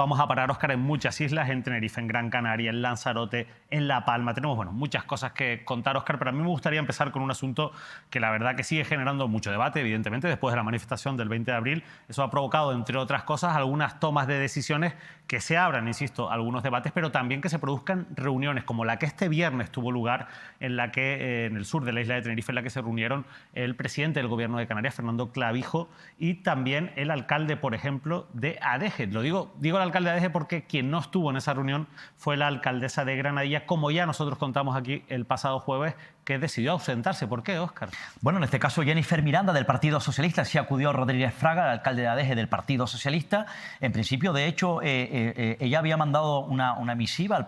vamos a parar, Óscar, en muchas islas, en Tenerife, en Gran Canaria, en Lanzarote, en La Palma. Tenemos, bueno, muchas cosas que contar, Óscar, pero a mí me gustaría empezar con un asunto que la verdad que sigue generando mucho debate, evidentemente, después de la manifestación del 20 de abril. Eso ha provocado, entre otras cosas, algunas tomas de decisiones que se abran, insisto, algunos debates, pero también que se produzcan reuniones, como la que este viernes tuvo lugar en la que, en el sur de la isla de Tenerife, en la que se reunieron el presidente del Gobierno de Canarias, Fernando Clavijo, y también el alcalde, por ejemplo, de Adeje. Digo el alcalde de Adeje porque quien no estuvo en esa reunión fue la alcaldesa de Granadilla, como ya nosotros contamos aquí el pasado jueves, que decidió ausentarse. ¿Por qué, Óscar? Bueno, en este caso Jennifer Miranda, del Partido Socialista, sí acudió a Rodríguez Fraga, el alcalde de Adeje del Partido Socialista. En principio, de hecho, ella había mandado una misiva al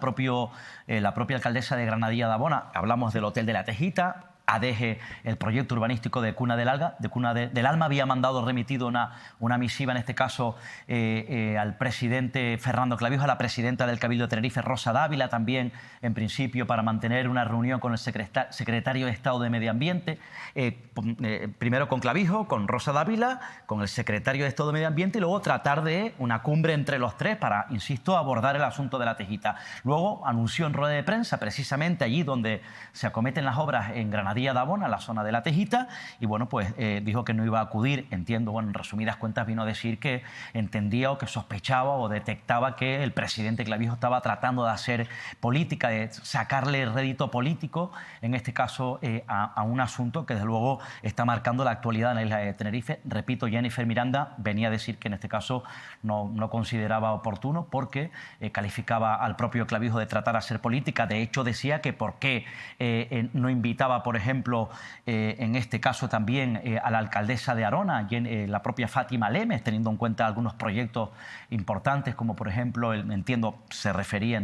la propia alcaldesa de Granadilla de Abona. Hablamos del Hotel de la Tejita. Adeje, el proyecto urbanístico de Cuna del Alma, había mandado remitido una misiva, en este caso, al presidente Fernando Clavijo, a la presidenta del Cabildo de Tenerife, Rosa Dávila, también, en principio, para mantener una reunión con el secretario de Estado de Medio Ambiente, primero con Clavijo, con Rosa Dávila, con el secretario de Estado de Medio Ambiente, y luego tratar de una cumbre entre los tres para, insisto, abordar el asunto de la Tejita. Luego anunció en rueda de prensa, precisamente allí donde se acometen las obras en Granadilla de Abona, la zona de la Tejita, y bueno, pues dijo que no iba a acudir. Entiendo, bueno, en resumidas cuentas vino a decir que entendía o que sospechaba o detectaba que el presidente Clavijo estaba tratando de hacer política, de sacarle rédito político, en este caso a un asunto que desde luego está marcando la actualidad en la isla de Tenerife. Repito, Jennifer Miranda venía a decir que en este caso no consideraba oportuno porque calificaba al propio Clavijo de tratar de hacer política. De hecho, decía que por qué no invitaba, por ejemplo, en este caso también a la alcaldesa de Arona, la propia Fátima Lemes, teniendo en cuenta algunos proyectos importantes, como por ejemplo, se refería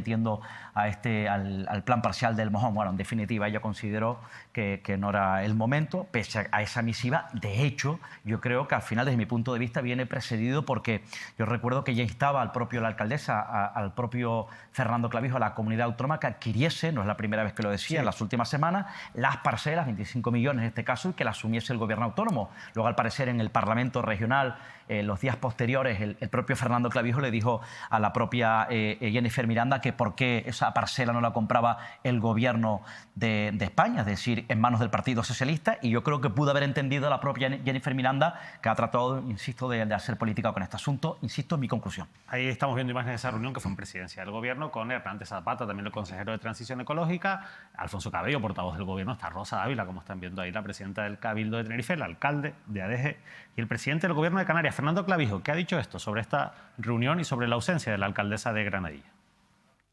al plan parcial del Mojón. Bueno, en definitiva, ella consideró que no era el momento, pese a esa misiva. De hecho, yo creo que al final, desde mi punto de vista, viene precedido porque yo recuerdo que ya instaba la alcaldesa, al propio Fernando Clavijo, a la comunidad autónoma, que adquiriese, no es la primera vez que lo decía, en las últimas semanas, las parcelas, 25 millones en este caso, y que las asumiese el gobierno autónomo. Luego, al parecer, en el Parlamento regional, los días posteriores, el propio Fernando Clavijo le dijo a la propia Jennifer Miranda que por qué esa parcela no la compraba el gobierno de España, es decir, en manos del Partido Socialista, y yo creo que pudo haber entendido a la propia Jennifer Miranda, que ha tratado, insisto, de hacer política con este asunto. Insisto en mi conclusión. Ahí estamos viendo imágenes de esa reunión que fue en presidencia del gobierno con Hernández Zapata, también el consejero de Transición Ecológica, Alfonso Cabello, portavoz del gobierno, está Rosa Dávila, como están viendo ahí, la presidenta del Cabildo de Tenerife, el alcalde de Adeje y el presidente del gobierno de Canarias, Fernando Clavijo. ¿Qué ha dicho esto sobre esta reunión y sobre la ausencia de la alcaldesa de Granadilla?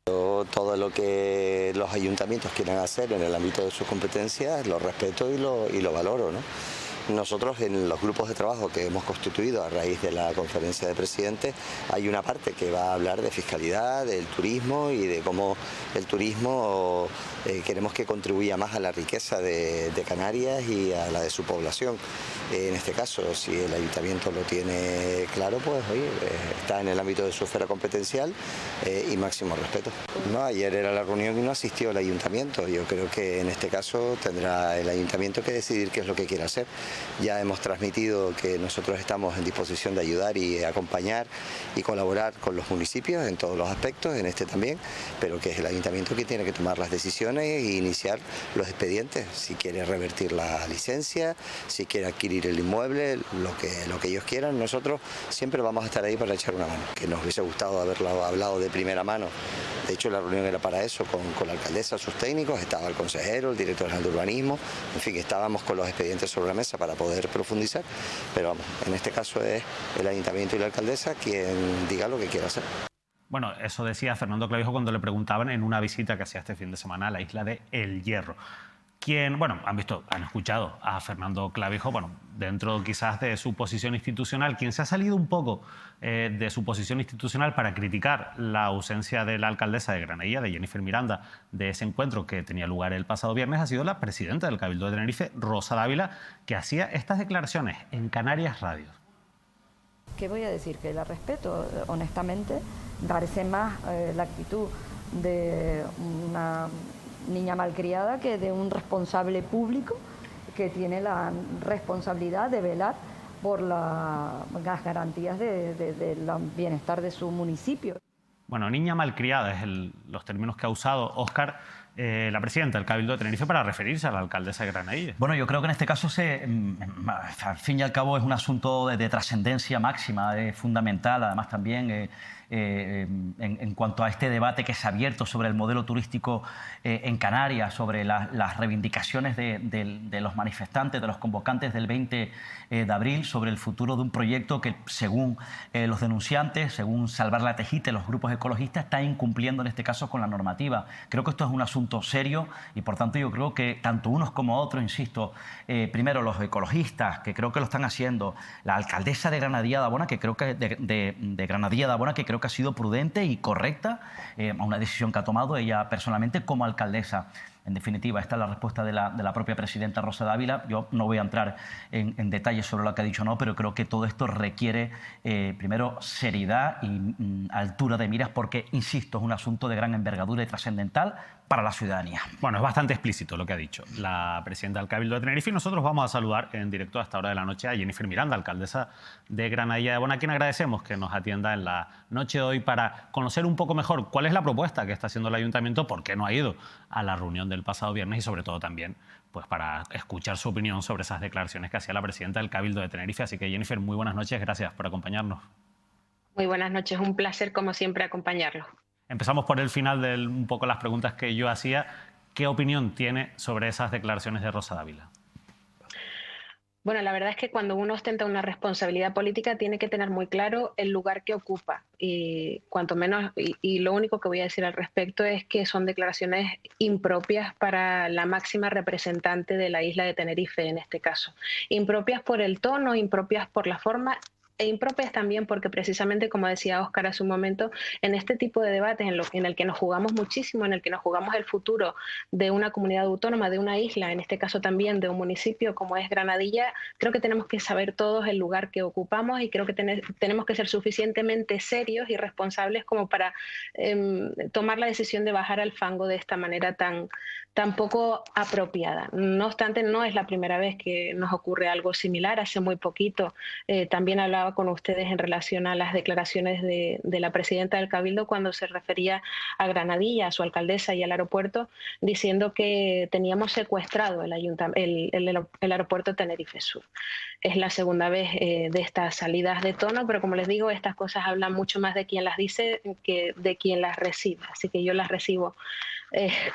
Todo lo que los ayuntamientos quieran hacer en el ámbito de sus competencias lo respeto y lo valoro, ¿no? Nosotros, en los grupos de trabajo que hemos constituido a raíz de la conferencia de presidentes, hay una parte que va a hablar de fiscalidad, del turismo y de cómo el turismo queremos que contribuya más a la riqueza de Canarias y a la de su población. En este caso, si el ayuntamiento lo tiene claro, pues oye, está en el ámbito de su esfera competencial y máximo respeto. No, ayer era la reunión y no asistió el ayuntamiento. Yo creo que en este caso tendrá el ayuntamiento que decidir qué es lo que quiere hacer. Ya hemos transmitido que nosotros estamos en disposición de ayudar y acompañar y colaborar con los municipios en todos los aspectos, en este también, pero que es el ayuntamiento que tiene que tomar las decisiones e iniciar los expedientes. Si quiere revertir la licencia, si quiere adquirir el inmueble, lo que ellos quieran, nosotros siempre vamos a estar ahí para echar una mano. Que nos hubiese gustado haberlo hablado de primera mano. De hecho, la reunión era para eso, con la alcaldesa, sus técnicos, estaba el consejero, el director general de urbanismo, en fin, estábamos con los expedientes sobre la mesa para poder profundizar, pero vamos, en este caso es el ayuntamiento y la alcaldesa quien diga lo que quiera hacer. Bueno, eso decía Fernando Clavijo cuando le preguntaban en una visita que hacía este fin de semana a la isla de El Hierro. Han escuchado a Fernando Clavijo, bueno, dentro quizás de su posición institucional, quien se ha salido un poco de su posición institucional para criticar la ausencia de la alcaldesa de Granadilla, de Jennifer Miranda, de ese encuentro que tenía lugar el pasado viernes, ha sido la presidenta del Cabildo de Tenerife, Rosa Dávila, que hacía estas declaraciones en Canarias Radio. ¿Qué voy a decir? Que la respeto, honestamente. Me parece más la actitud de una niña malcriada que de un responsable público que tiene la responsabilidad de velar por las garantías del bienestar de su municipio. Bueno, niña malcriada es los términos que ha usado Óscar, la presidenta del Cabildo de Tenerife, para referirse a la alcaldesa de Granadilla. Bueno, yo creo que en este caso, al fin y al cabo, es un asunto de trascendencia máxima, es fundamental, además también en cuanto a este debate que se ha abierto sobre el modelo turístico en Canarias, sobre las reivindicaciones de los manifestantes, de los convocantes del 20 de abril, sobre el futuro de un proyecto que, según los denunciantes, según Salvar la Tejita, los grupos ecologistas, está incumpliendo en este caso con la normativa. Creo que esto es un asunto serio y, por tanto, yo creo que tanto unos como otros, insisto, primero los ecologistas, que creo que lo están haciendo, la alcaldesa de Granadilla de Abona, que creo que de Granadilla de Abona, que creo que ha sido prudente y correcta a una decisión que ha tomado ella personalmente como alcaldesa. En definitiva, esta es la respuesta de la propia presidenta Rosa Dávila. Yo no voy a entrar en detalles sobre lo que ha dicho o no, pero creo que todo esto requiere, primero, seriedad y altura de miras, porque, insisto, es un asunto de gran envergadura y trascendental para la ciudadanía. Bueno, es bastante explícito lo que ha dicho la presidenta del Cabildo de Tenerife, y nosotros vamos a saludar en directo a esta hora de la noche a Jennifer Miranda, alcaldesa de Granadilla de Abona, a quien agradecemos que nos atienda en la noche de hoy para conocer un poco mejor cuál es la propuesta que está haciendo el Ayuntamiento, por qué no ha ido a la reunión del pasado viernes y, sobre todo, también pues para escuchar su opinión sobre esas declaraciones que hacía la presidenta del Cabildo de Tenerife. Así que, Jennifer, muy buenas noches, gracias por acompañarnos. Muy buenas noches, un placer como siempre acompañarlos. Empezamos por el final de un poco las preguntas que yo hacía. ¿Qué opinión tiene sobre esas declaraciones de Rosa Dávila? Bueno, la verdad es que cuando uno ostenta una responsabilidad política tiene que tener muy claro el lugar que ocupa. Y cuanto menos, y lo único que voy a decir al respecto es que son declaraciones impropias para la máxima representante de la isla de Tenerife en este caso. Impropias por el tono, impropias por la forma, e impropias también porque, precisamente, como decía Óscar hace un momento, en este tipo de debates en el que nos jugamos muchísimo, en el que nos jugamos el futuro de una comunidad autónoma, de una isla, en este caso también de un municipio como es Granadilla, creo que tenemos que saber todos el lugar que ocupamos, y creo que tenemos que ser suficientemente serios y responsables como para tomar la decisión de bajar al fango de esta manera tan poco apropiada. No obstante, no es la primera vez que nos ocurre algo similar. Hace muy poquito también hablaba con ustedes en relación a las declaraciones de la presidenta del Cabildo cuando se refería a Granadilla, a su alcaldesa y al aeropuerto, diciendo que teníamos secuestrado el aeropuerto Tenerife Sur. Es la segunda vez de estas salidas de tono, pero, como les digo, estas cosas hablan mucho más de quien las dice que de quien las recibe. Así que yo las recibo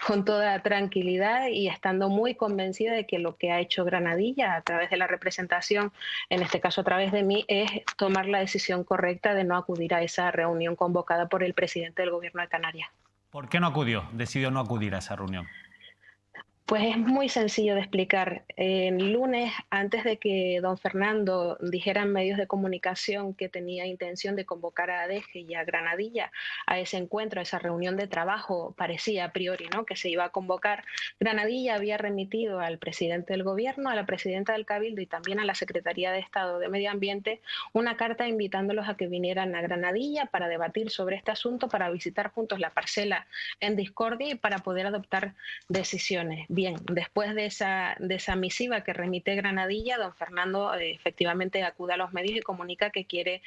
con toda tranquilidad y estando muy convencida de que lo que ha hecho Granadilla a través de la representación, en este caso a través de mí, es tomar la decisión correcta de no acudir a esa reunión convocada por el presidente del Gobierno de Canarias. ¿Por qué no acudió? Decidió no acudir a esa reunión. Pues es muy sencillo de explicar. El lunes, antes de que don Fernando dijera en medios de comunicación que tenía intención de convocar a Adeje y a Granadilla a ese encuentro, a esa reunión de trabajo, parecía a priori, ¿no?, que se iba a convocar, Granadilla había remitido al presidente del Gobierno, a la presidenta del Cabildo y también a la Secretaría de Estado de Medio Ambiente una carta invitándolos a que vinieran a Granadilla para debatir sobre este asunto, para visitar juntos la parcela en discordia y para poder adoptar decisiones. Bien, después de esa misiva que remite Granadilla, don Fernando efectivamente acude a los medios y comunica que quiere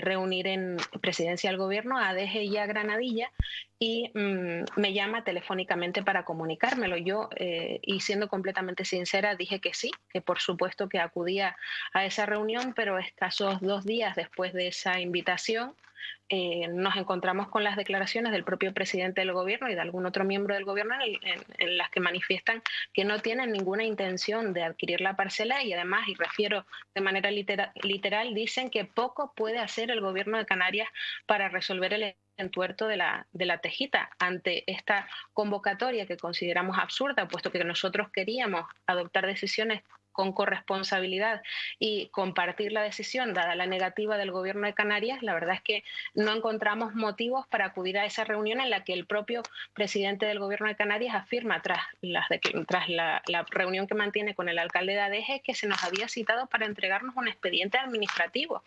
reunir en presidencia del Gobierno a Adeje y a Granadilla, y me llama telefónicamente para comunicármelo. Yo, y siendo completamente sincera, dije que sí, que por supuesto que acudía a esa reunión, pero escasos 2 días después de esa invitación nos encontramos con las declaraciones del propio presidente del Gobierno y de algún otro miembro del Gobierno en las que manifiestan que no tienen ninguna intención de adquirir la parcela, y además, y refiero de manera literal, dicen que poco puede hacer el Gobierno de Canarias para resolver el entuerto de la Tejita ante esta convocatoria que consideramos absurda, puesto que nosotros queríamos adoptar decisiones con corresponsabilidad y compartir la decisión, dada la negativa del Gobierno de Canarias. La verdad es que no encontramos motivos para acudir a esa reunión en la que el propio presidente del Gobierno de Canarias afirma, tras la reunión que mantiene con el alcalde de Adeje, que se nos había citado para entregarnos un expediente administrativo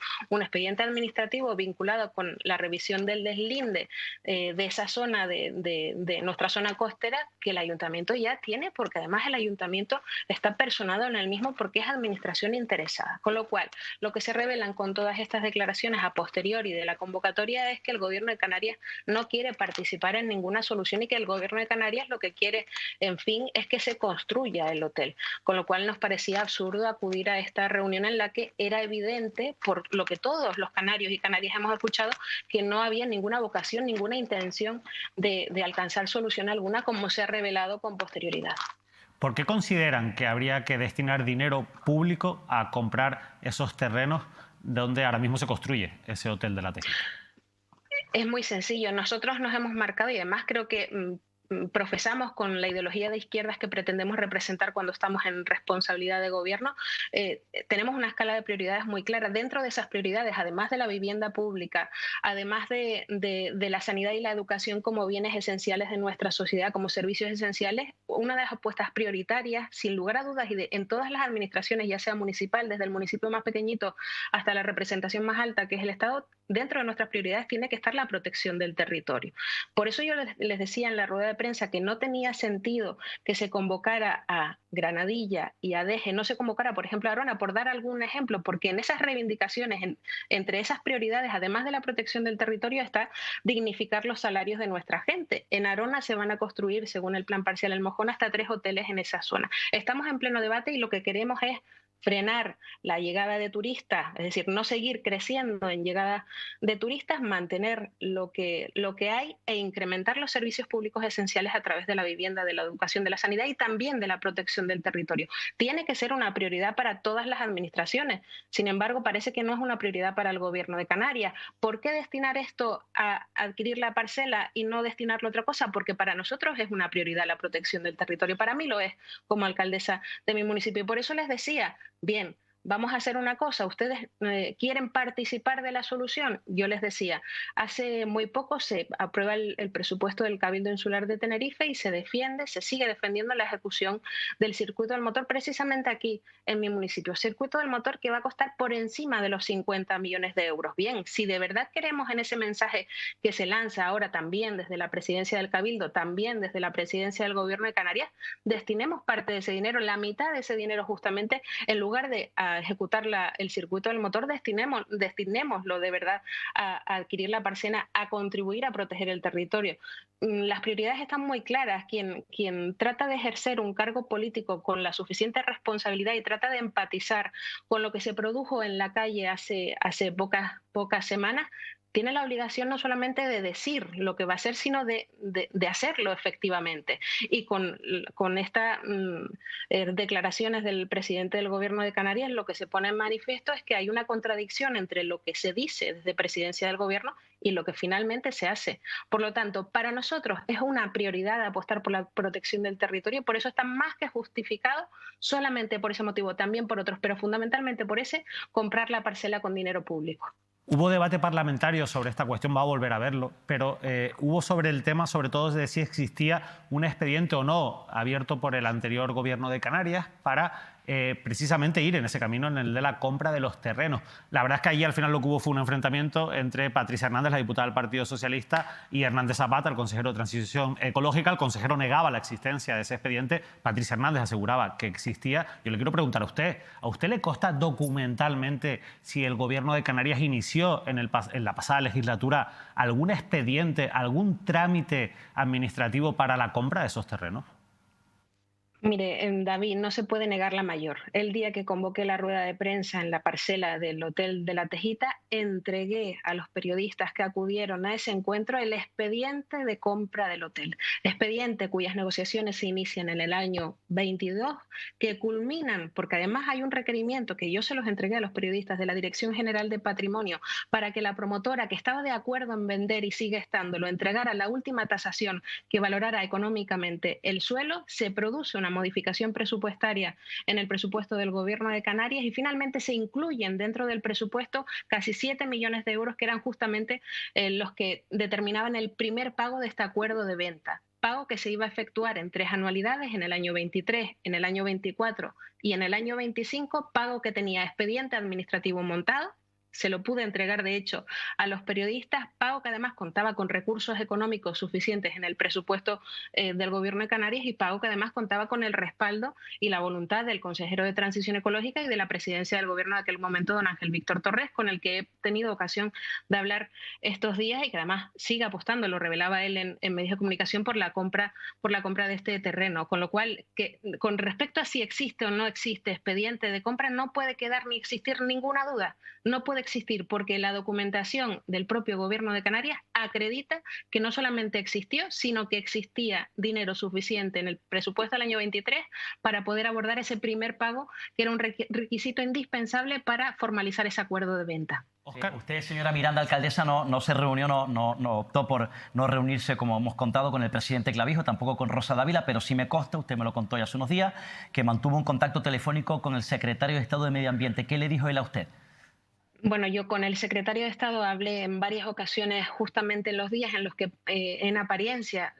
vinculado con la revisión del deslinde de esa zona, de nuestra zona costera, que el ayuntamiento ya tiene, porque además el ayuntamiento está personado en el mismo mismo porque es administración interesada. Con lo cual, lo que se revelan con todas estas declaraciones a posteriori de la convocatoria es que el gobierno de Canarias no quiere participar en ninguna solución y que el gobierno de Canarias lo que quiere, en fin, es que se construya el hotel. Con lo cual nos parecía absurdo acudir a esta reunión en la que era evidente, por lo que todos los canarios y canarias hemos escuchado, que no había ninguna vocación, ninguna intención de alcanzar solución alguna, como se ha revelado con posterioridad. ¿Por qué consideran que habría que destinar dinero público a comprar esos terrenos donde ahora mismo se construye ese hotel de La Tejita? Es muy sencillo. Nosotros nos hemos marcado, y además creo que profesamos con la ideología de izquierdas que pretendemos representar cuando estamos en responsabilidad de gobierno, tenemos una escala de prioridades muy clara. Dentro de esas prioridades, además de la vivienda pública, además de la sanidad y la educación como bienes esenciales de nuestra sociedad, como servicios esenciales, una de las apuestas prioritarias, sin lugar a dudas, y en todas las administraciones, ya sea municipal, desde el municipio más pequeñito hasta la representación más alta, que es el Estado, dentro de nuestras prioridades tiene que estar la protección del territorio. Por eso yo les decía en la rueda de prensa que no tenía sentido que se convocara a Granadilla y a Deje, no se convocara, por ejemplo, a Arona, por dar algún ejemplo, porque en esas reivindicaciones, entre esas prioridades, además de la protección del territorio, está dignificar los salarios de nuestra gente. En Arona se van a construir, según el plan parcial El Mojón, hasta 3 hoteles en esa zona. Estamos en pleno debate y lo que queremos es frenar la llegada de turistas, es decir, no seguir creciendo en llegada de turistas, mantener lo que hay e incrementar los servicios públicos esenciales a través de la vivienda, de la educación, de la sanidad y también de la protección del territorio. Tiene que ser una prioridad para todas las administraciones. Sin embargo, parece que no es una prioridad para el gobierno de Canarias. ¿Por qué destinar esto a adquirir la parcela y no destinarlo a otra cosa? Porque para nosotros es una prioridad la protección del territorio. Para mí lo es como alcaldesa de mi municipio. Y por eso les decía, bien, vamos a hacer una cosa, ustedes quieren participar de la solución. Yo les decía, hace muy poco se aprueba el presupuesto del Cabildo Insular de Tenerife y se sigue defendiendo la ejecución del circuito del motor precisamente aquí en mi municipio. Circuito del motor que va a costar por encima de los 50 millones de euros. Bien, si de verdad queremos en ese mensaje que se lanza ahora también desde la presidencia del Cabildo, también desde la presidencia del Gobierno de Canarias, destinemos parte de ese dinero, la mitad de ese dinero justamente, en lugar de ejecutar el circuito del motor, destinémoslo de verdad a adquirir la parcela, a contribuir a proteger el territorio. Las prioridades están muy claras. Quien trata de ejercer un cargo político con la suficiente responsabilidad y trata de empatizar con lo que se produjo en la calle hace pocas semanas, tiene la obligación no solamente de decir lo que va a hacer, sino de hacerlo efectivamente. Y con estas declaraciones del presidente del Gobierno de Canarias, lo que se pone en manifiesto es que hay una contradicción entre lo que se dice desde presidencia del Gobierno y lo que finalmente se hace. Por lo tanto, para nosotros es una prioridad apostar por la protección del territorio, por eso está más que justificado, solamente por ese motivo, también por otros, pero fundamentalmente por ese, comprar la parcela con dinero público. Hubo debate parlamentario sobre esta cuestión, va a volver a verlo, pero hubo sobre el tema, sobre todo de si existía un expediente o no abierto por el anterior gobierno de Canarias para precisamente ir en ese camino, en el de la compra de los terrenos. La verdad es que allí al final lo que hubo fue un enfrentamiento entre Patricia Hernández, la diputada del Partido Socialista, y Hernández Zapata, el consejero de Transición Ecológica. El consejero negaba la existencia de ese expediente, Patricia Hernández aseguraba que existía. Yo le quiero preguntar ¿a usted le consta documentalmente si el gobierno de Canarias inició en la pasada legislatura algún expediente, algún trámite administrativo para la compra de esos terrenos? Mire, David, no se puede negar la mayor. El día que convoqué la rueda de prensa en la parcela del Hotel de La Tejita, entregué a los periodistas que acudieron a ese encuentro el expediente de compra del hotel. Expediente cuyas negociaciones se inician en el año 22, que culminan, porque además hay un requerimiento que yo se los entregué a los periodistas de la Dirección General de Patrimonio para que la promotora, que estaba de acuerdo en vender y sigue estándolo, entregara la última tasación que valorara económicamente el suelo. Se produce una modificación presupuestaria en el presupuesto del Gobierno de Canarias y finalmente se incluyen dentro del presupuesto casi 7 millones de euros que eran justamente los que determinaban el primer pago de este acuerdo de venta. Pago que se iba a efectuar en 3 anualidades, en el año 23, en el año 24 y en el año 25, pago que tenía expediente administrativo montado, se lo pude entregar de hecho a los periodistas, pago que además contaba con recursos económicos suficientes en el presupuesto del Gobierno de Canarias y pago que además contaba con el respaldo y la voluntad del consejero de Transición Ecológica y de la presidencia del Gobierno de aquel momento, don Ángel Víctor Torres, con el que he tenido ocasión de hablar estos días y que además sigue apostando, lo revelaba él en medios de comunicación, por la compra de este terreno. Con lo cual, con respecto a si existe o no existe expediente de compra, no puede quedar ni existir ninguna duda. No puede existir porque la documentación del propio Gobierno de Canarias acredita que no solamente existió, sino que existía dinero suficiente en el presupuesto del año 23 para poder abordar ese primer pago, que era un requisito indispensable para formalizar ese acuerdo de venta. Oscar. Usted, señora Miranda, alcaldesa, no se reunió, no optó por no reunirse, como hemos contado, con el presidente Clavijo, tampoco con Rosa Dávila, pero sí me consta, usted me lo contó ya hace unos días, que mantuvo un contacto telefónico con el secretario de Estado de Medio Ambiente. ¿Qué le dijo él a usted? Bueno, yo con el secretario de Estado hablé en varias ocasiones justamente en los días en los que en apariencia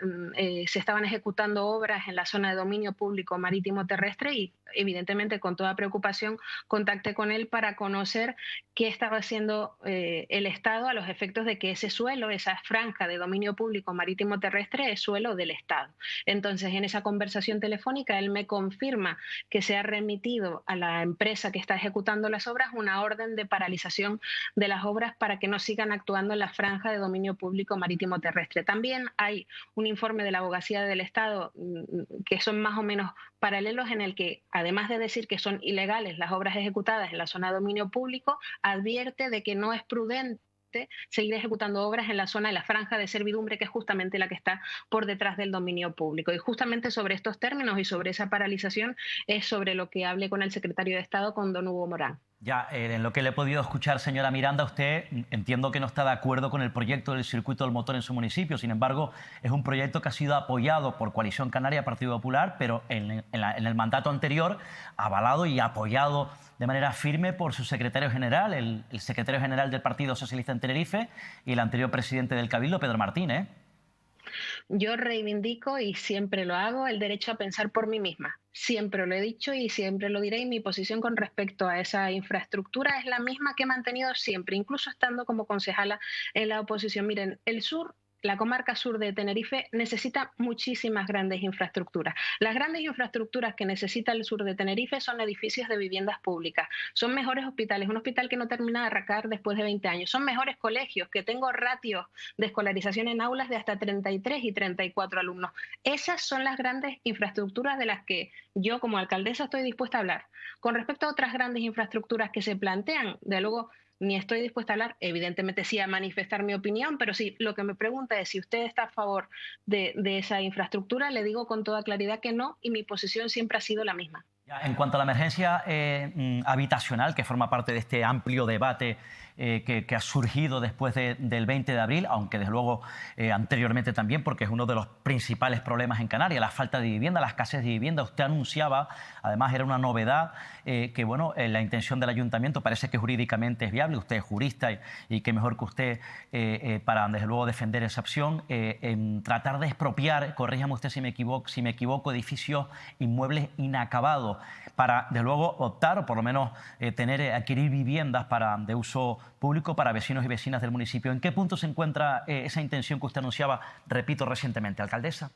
se estaban ejecutando obras en la zona de dominio público marítimo terrestre y evidentemente con toda preocupación contacté con él para conocer qué estaba haciendo el Estado a los efectos de que ese suelo, esa franja de dominio público marítimo terrestre es suelo del Estado. Entonces, en esa conversación telefónica él me confirma que se ha remitido a la empresa que está ejecutando las obras una orden de paralización de las obras para que no sigan actuando en la franja de dominio público marítimo terrestre. También hay un informe de la Abogacía del Estado que son más o menos paralelos, en el que, además de decir que son ilegales las obras ejecutadas en la zona de dominio público, advierte de que no es prudente seguir ejecutando obras en la zona de la franja de servidumbre, que es justamente la que está por detrás del dominio público. Y justamente sobre estos términos y sobre esa paralización es sobre lo que hablé con el secretario de Estado, con don Hugo Morán. Ya, en lo que le he podido escuchar, señora Miranda, usted entiendo que no está de acuerdo con el proyecto del circuito del motor en su municipio. Sin embargo, es un proyecto que ha sido apoyado por Coalición Canaria, Partido Popular, pero en el mandato anterior avalado y apoyado de manera firme por su secretario general, el secretario general del Partido Socialista en Tenerife y el anterior presidente del Cabildo, Pedro Martín, ¿eh? Yo reivindico, y siempre lo hago, el derecho a pensar por mí misma. Siempre lo he dicho y siempre lo diré, y mi posición con respecto a esa infraestructura es la misma que he mantenido siempre, incluso estando como concejala en la oposición. Miren, el sur, la comarca sur de Tenerife, necesita muchísimas grandes infraestructuras. Las grandes infraestructuras que necesita el sur de Tenerife son edificios de viviendas públicas, son mejores hospitales, un hospital que no termina de arrancar después de 20 años, son mejores colegios, que tengo ratios de escolarización en aulas de hasta 33 y 34 alumnos. Esas son las grandes infraestructuras de las que yo como alcaldesa estoy dispuesta a hablar. Con respecto a otras grandes infraestructuras que se plantean, de luego ni estoy dispuesta a hablar, evidentemente sí a manifestar mi opinión, pero sí, lo que me pregunta es si usted está a favor de esa infraestructura, le digo con toda claridad que no, y mi posición siempre ha sido la misma. En cuanto a la emergencia habitacional, que forma parte de este amplio debate que ha surgido después del 20 de abril, aunque desde luego anteriormente también, porque es uno de los principales problemas en Canarias, la falta de vivienda, la escasez de vivienda. Usted anunciaba, además era una novedad, que bueno, la intención del ayuntamiento parece que jurídicamente es viable. Usted es jurista y qué mejor que usted para, desde luego, defender esa opción, en tratar de expropiar, corríjame usted si me equivoco, edificios, inmuebles inacabados, para, de luego, optar o por lo menos adquirir viviendas de uso público para vecinos y vecinas del municipio. ¿En qué punto se encuentra esa intención que usted anunciaba, repito, recientemente, alcaldesa?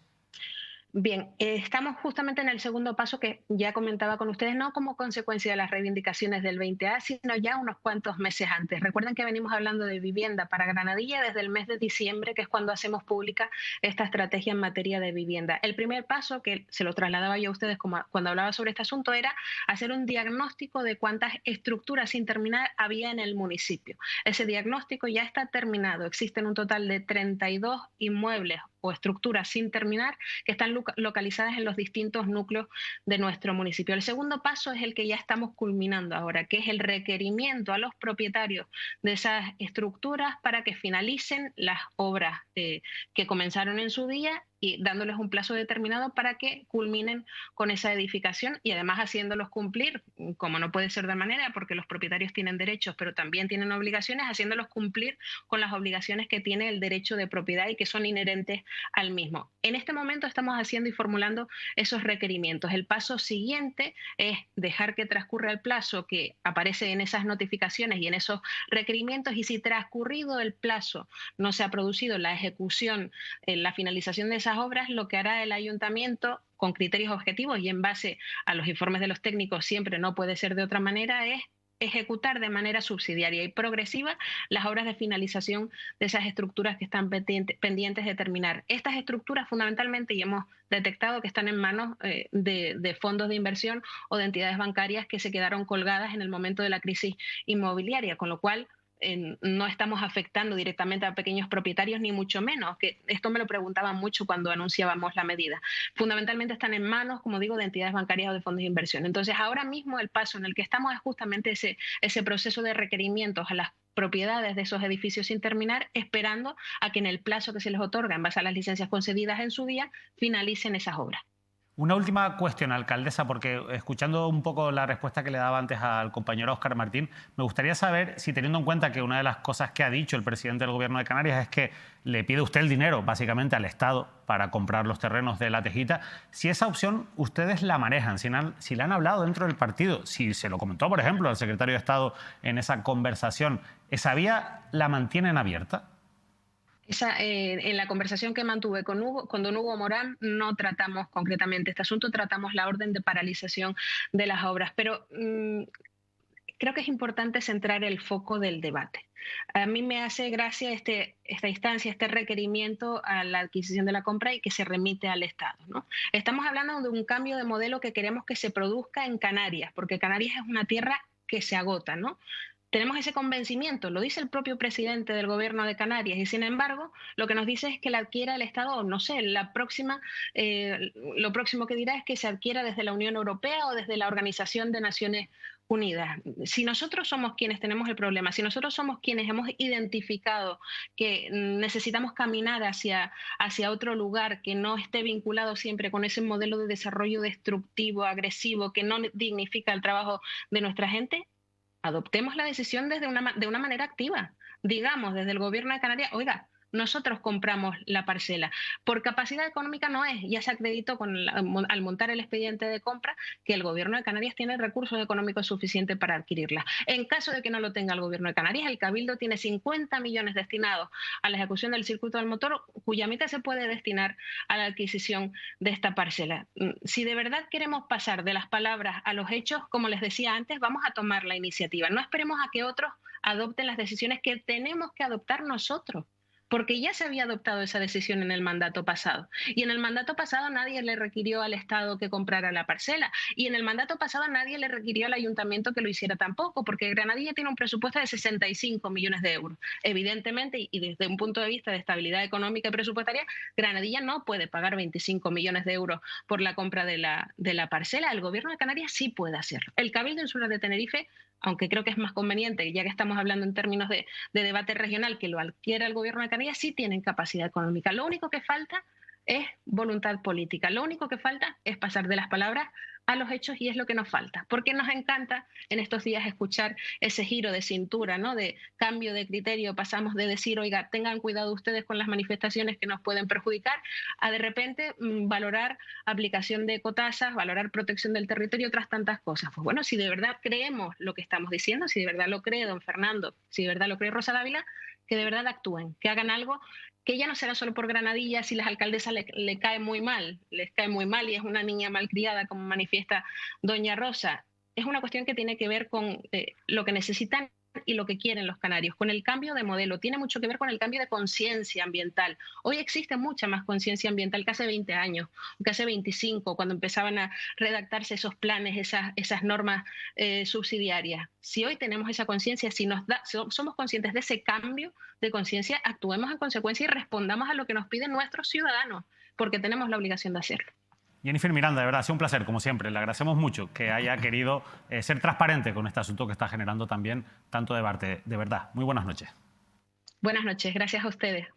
Bien, estamos justamente en el segundo paso que ya comentaba con ustedes, no como consecuencia de las reivindicaciones del 20A, sino ya unos cuantos meses antes. Recuerden que venimos hablando de vivienda para Granadilla desde el mes de diciembre, que es cuando hacemos pública esta estrategia en materia de vivienda. El primer paso, que se lo trasladaba yo a ustedes cuando hablaba sobre este asunto, era hacer un diagnóstico de cuántas estructuras sin terminar había en el municipio. Ese diagnóstico ya está terminado. Existen un total de 32 inmuebles o estructuras sin terminar que están localizadas en los distintos núcleos de nuestro municipio. El segundo paso es el que ya estamos culminando ahora, que es el requerimiento a los propietarios de esas estructuras para que finalicen las obras que comenzaron en su día y dándoles un plazo determinado para que culminen con esa edificación y además haciéndolos cumplir, como no puede ser de manera, porque los propietarios tienen derechos, pero también tienen obligaciones, haciéndolos cumplir con las obligaciones que tiene el derecho de propiedad y que son inherentes al mismo. En este momento estamos haciendo y formulando esos requerimientos. El paso siguiente es dejar que transcurra el plazo que aparece en esas notificaciones y en esos requerimientos, y si transcurrido el plazo no se ha producido la ejecución, la finalización de esas obras, lo que hará el ayuntamiento con criterios objetivos y en base a los informes de los técnicos, siempre no puede ser de otra manera, es ejecutar de manera subsidiaria y progresiva las obras de finalización de esas estructuras que están pendientes de terminar. Estas estructuras fundamentalmente, y hemos detectado que están en manos de fondos de inversión o de entidades bancarias que se quedaron colgadas en el momento de la crisis inmobiliaria, con lo cual no estamos afectando directamente a pequeños propietarios, ni mucho menos, que esto me lo preguntaban mucho cuando anunciábamos la medida. Fundamentalmente están en manos, como digo, de entidades bancarias o de fondos de inversión. Entonces, ahora mismo el paso en el que estamos es justamente ese proceso de requerimientos a las propiedades de esos edificios sin terminar, esperando a que en el plazo que se les otorga en base a las licencias concedidas en su día, finalicen esas obras. Una última cuestión, alcaldesa, porque escuchando un poco la respuesta que le daba antes al compañero Óscar Martín, me gustaría saber si, teniendo en cuenta que una de las cosas que ha dicho el presidente del Gobierno de Canarias es que le pide usted el dinero, básicamente, al Estado para comprar los terrenos de La Tejita, si esa opción ustedes la manejan, si la han hablado dentro del partido, si se lo comentó, por ejemplo, al secretario de Estado en esa conversación, ¿esa vía la mantienen abierta? En la conversación que mantuve con don Hugo Morán no tratamos concretamente este asunto, tratamos la orden de paralización de las obras, pero creo que es importante centrar el foco del debate. A mí me hace gracia esta instancia, este requerimiento a la adquisición de la compra y que se remite al Estado, ¿no? Estamos hablando de un cambio de modelo que queremos que se produzca en Canarias, porque Canarias es una tierra que se agota, ¿no? Tenemos ese convencimiento, lo dice el propio presidente del Gobierno de Canarias, y sin embargo lo que nos dice es que la adquiera el Estado, no sé, lo próximo que dirá es que se adquiera desde la Unión Europea o desde la Organización de Naciones Unidas. Si nosotros somos quienes tenemos el problema, si nosotros somos quienes hemos identificado que necesitamos caminar hacia otro lugar que no esté vinculado siempre con ese modelo de desarrollo destructivo, agresivo, que no dignifica el trabajo de nuestra gente, adoptemos la decisión de una manera activa. Digamos desde el Gobierno de Canarias, oiga, nosotros compramos la parcela. Por capacidad económica no es, ya se acreditó al montar el expediente de compra que el Gobierno de Canarias tiene recursos económicos suficientes para adquirirla. En caso de que no lo tenga el Gobierno de Canarias, el Cabildo tiene 50 millones destinados a la ejecución del circuito del motor, cuya mitad se puede destinar a la adquisición de esta parcela. Si de verdad queremos pasar de las palabras a los hechos, como les decía antes, vamos a tomar la iniciativa. No esperemos a que otros adopten las decisiones que tenemos que adoptar nosotros, porque ya se había adoptado esa decisión en el mandato pasado. Y en el mandato pasado nadie le requirió al Estado que comprara la parcela. Y en el mandato pasado nadie le requirió al ayuntamiento que lo hiciera tampoco, porque Granadilla tiene un presupuesto de 65 millones de euros. Evidentemente, y desde un punto de vista de estabilidad económica y presupuestaria, Granadilla no puede pagar 25 millones de euros por la compra de la parcela. El Gobierno de Canarias sí puede hacerlo. El Cabildo Insular de Tenerife, aunque creo que es más conveniente, ya que estamos hablando en términos de debate regional, que lo adquiera el Gobierno de Canarias, sí tienen capacidad económica. Lo único que falta es voluntad política. Lo único que falta es pasar de las palabras a los hechos, y es lo que nos falta. Porque nos encanta en estos días escuchar ese giro de cintura, ¿no? De cambio de criterio. Pasamos de decir, oiga, tengan cuidado ustedes con las manifestaciones que nos pueden perjudicar, a de repente valorar aplicación de ecotasas, valorar protección del territorio y otras tantas cosas. Pues bueno, si de verdad creemos lo que estamos diciendo, si de verdad lo cree don Fernando, si de verdad lo cree Rosa Dávila, que de verdad actúen, que hagan algo, que ya no será solo por Granadilla si las alcaldesas les cae muy mal y es una niña malcriada, como manifiesta doña Rosa. Es una cuestión que tiene que ver con lo que necesitan y lo que quieren los canarios, con el cambio de modelo. Tiene mucho que ver con el cambio de conciencia ambiental. Hoy existe mucha más conciencia ambiental que hace 20 años, que hace 25, cuando empezaban a redactarse esos planes, esas normas subsidiarias. Si hoy tenemos esa conciencia, si somos conscientes de ese cambio de conciencia, actuemos en consecuencia y respondamos a lo que nos piden nuestros ciudadanos, porque tenemos la obligación de hacerlo. Jennifer Miranda, de verdad, ha sido un placer, como siempre. Le agradecemos mucho que haya querido ser transparente con este asunto que está generando también tanto debate. De verdad, muy buenas noches. Buenas noches, gracias a ustedes.